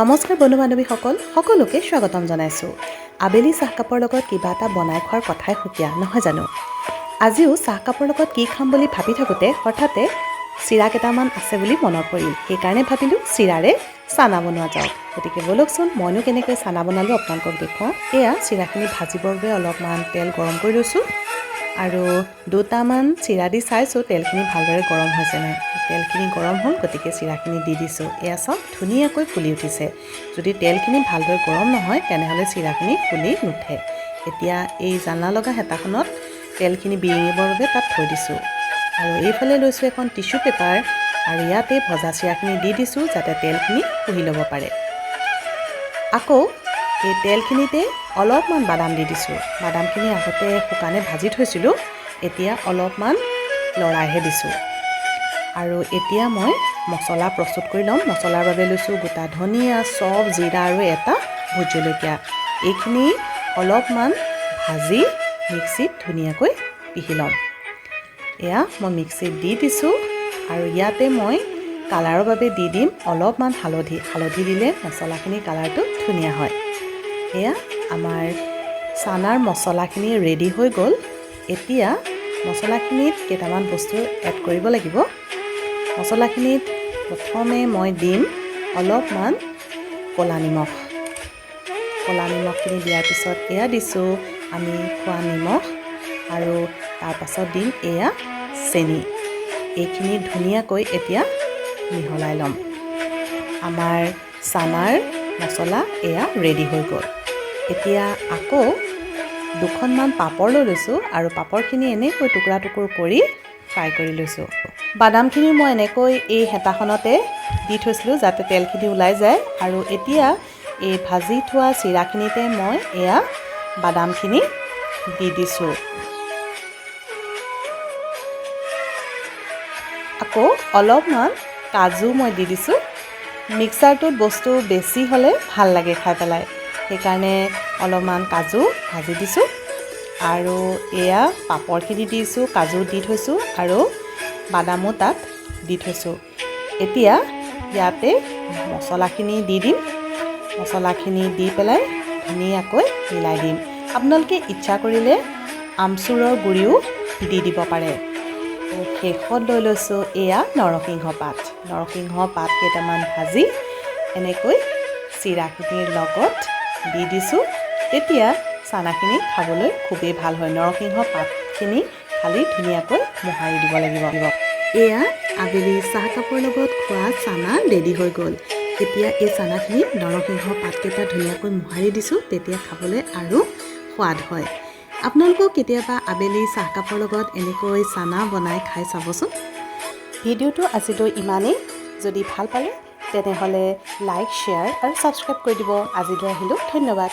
নমস্কাৰ বন্ধু বান্ধৱীসকল সকলোকে স্বাগতম জনাইছোঁ। আবেলি চাহকাপৰ লগত কিবা এটা বনাই খোৱাৰ কথাই সুকীয়া নহয় জানো। আজিও চাহকাপৰ লগত কি খাম বুলি ভাবি থাকোঁতে হঠাতে চিৰা কেইটামান আছে বুলি মনত পৰিল। সেইকাৰণে ভাবিলোঁ চিৰাৰে চানা বনোৱা যাওক। গতিকে বলকচোন মইনো কেনেকৈ চানা বনালোঁ আপোনালোকক দেখুৱাওঁ। এয়া চিৰাখিনি ভাজিবৰ বাবে অলপমান তেল গৰম কৰি লৈছোঁ আৰু দুটামান চিৰা দি চাইছোঁ তেলখিনি ভালদৰে গৰম হৈছে নাই। তেলখিনি গৰম হ'ল, গতিকে চিৰাখিনি দি দিছোঁ। এয়া চাওক ধুনীয়াকৈ ফুলি উঠিছে। যদি তেলখিনি ভালদৰে গৰম নহয় তেনেহ'লে চিৰাখিনি ফুলি নুঠে। এতিয়া এই জালনা লগা হেতাখনত তেলখিনি বিৰিঙিবৰ বাবে তাত থৈ দিছোঁ আৰু এইফালে লৈছোঁ এখন টিচু পেপাৰ আৰু ইয়াতে ভজা চিৰাখিনি দি দিছোঁ যাতে তেলখিনি শুহি ল'ব পাৰে। আকৌ এই তেলখিনিতে অলপমান বাদাম দি দিছোঁ। বাদামখিনি আগতে শুকানে ভাজি থৈছিলোঁ, এতিয়া অলপমান লৰাইহে দিছোঁ। আৰু এতিয়া মই মছলা প্ৰস্তুত কৰি ল'ম। মছলাৰ বাবে লৈছোঁ গোটা ধনিয়া, চফ, জিৰা আৰু এটা ভোট জলকীয়া। এইখিনি অলপমান ভাজি মিক্সিত ধুনীয়াকৈ পিহি ল'ম। এয়া মই মিক্সিত দি দিছোঁ আৰু ইয়াতে মই কালাৰৰ বাবে দি দিম অলপমান হালধি। হালধি দিলে মছলাখিনি কালাৰটো ধুনীয়া হয়। এয়া আমাৰ চানাৰ মছলাখিনি ৰেডি হৈ গ'ল। এতিয়া মছলাখিনিত কেইটামান বস্তু এড কৰিব লাগিব। মছলাখিনিত প্ৰথমে মই দিম অলপমান ক'লা নিমখ। ক'লা নিমখখিনি দিয়াৰ পিছত এয়া দিছোঁ আমি খোৱা নিমখ আৰু তাৰপাছত দিম এয়া চেনি। এইখিনি ধুনীয়াকৈ এতিয়া মিহলাই ল'ম। আমাৰ চানাৰ মছলা এয়া ৰেডি হৈ গ'ল। এতিয়া আকৌ দুখনমান পাপৰ লৈ লৈছোঁ আৰু পাপৰখিনি এনেকৈ টুকুৰা টুকুৰ কৰি ফ্ৰাই কৰি লৈছোঁ। বাদামখিনি মই এনেকৈ এই হেতাখনতে দি থৈছিলোঁ যাতে তেলখিনি ওলাই যায় আৰু এতিয়া এই ভাজি থোৱা চিৰাখিনিতে মই এয়া বাদামখিনি দি দিছোঁ। আকৌ অলপমান কাজু মই দি দিছোঁ। মিক্সাৰটোত বস্তু বেছি হ'লে ভাল লাগে খাই পেলাই, সেইকাৰণে অলপমান কাজু ভাজি দিছোঁ আৰু এয়া পাপৰখিনি দিছোঁ, কাজু দি থৈছোঁ আৰু বাদামো তাত দি থৈছোঁ। এতিয়া ইয়াতে মছলাখিনি দি দিম। মছলাখিনি দি পেলাই ধুনীয়াকৈ মিলাই দিম। আপোনালোকে ইচ্ছা কৰিলে আমচুৰৰ গুড়িও দি দিব পাৰে। শেষত লৈ লৈছোঁ এয়া নৰসিংহ পাত। নৰসিংহ পাত কেইটামান ভাজি এনেকৈ চিৰাখিনিৰ লগত দি দিছোঁ। তেতিয়া চানাখিনি খাবলৈ খুবেই ভাল হয়। নৰসিংহ পাতখিনি খালি ধুনীয়াকৈ মোহাৰি দিব লাগিব। এয়া আবেলি চাহকাপৰ লগত খোৱা চানা ৰেডি হৈ গ'ল। এতিয়া এই চানাখিনিত নৰসিংহ পাতকেইটা ধুনীয়াকৈ মোহাৰি দিছোঁ, তেতিয়া খাবলৈ আৰু সোৱাদ হয়। আপোনালোকেও কেতিয়াবা আবেলি চাহকাপৰ লগত এনেকৈ চানা বনাই খাই চাবচোন। ভিডিঅ'টো আজিলৈ ইমানেই। যদি ভাল পালে তেনেহ'লে লাইক, শ্বেয়াৰ আৰু ছাবস্ক্ৰাইব কৰি দিব। আজিলৈ আহিলোঁ, ধন্যবাদ।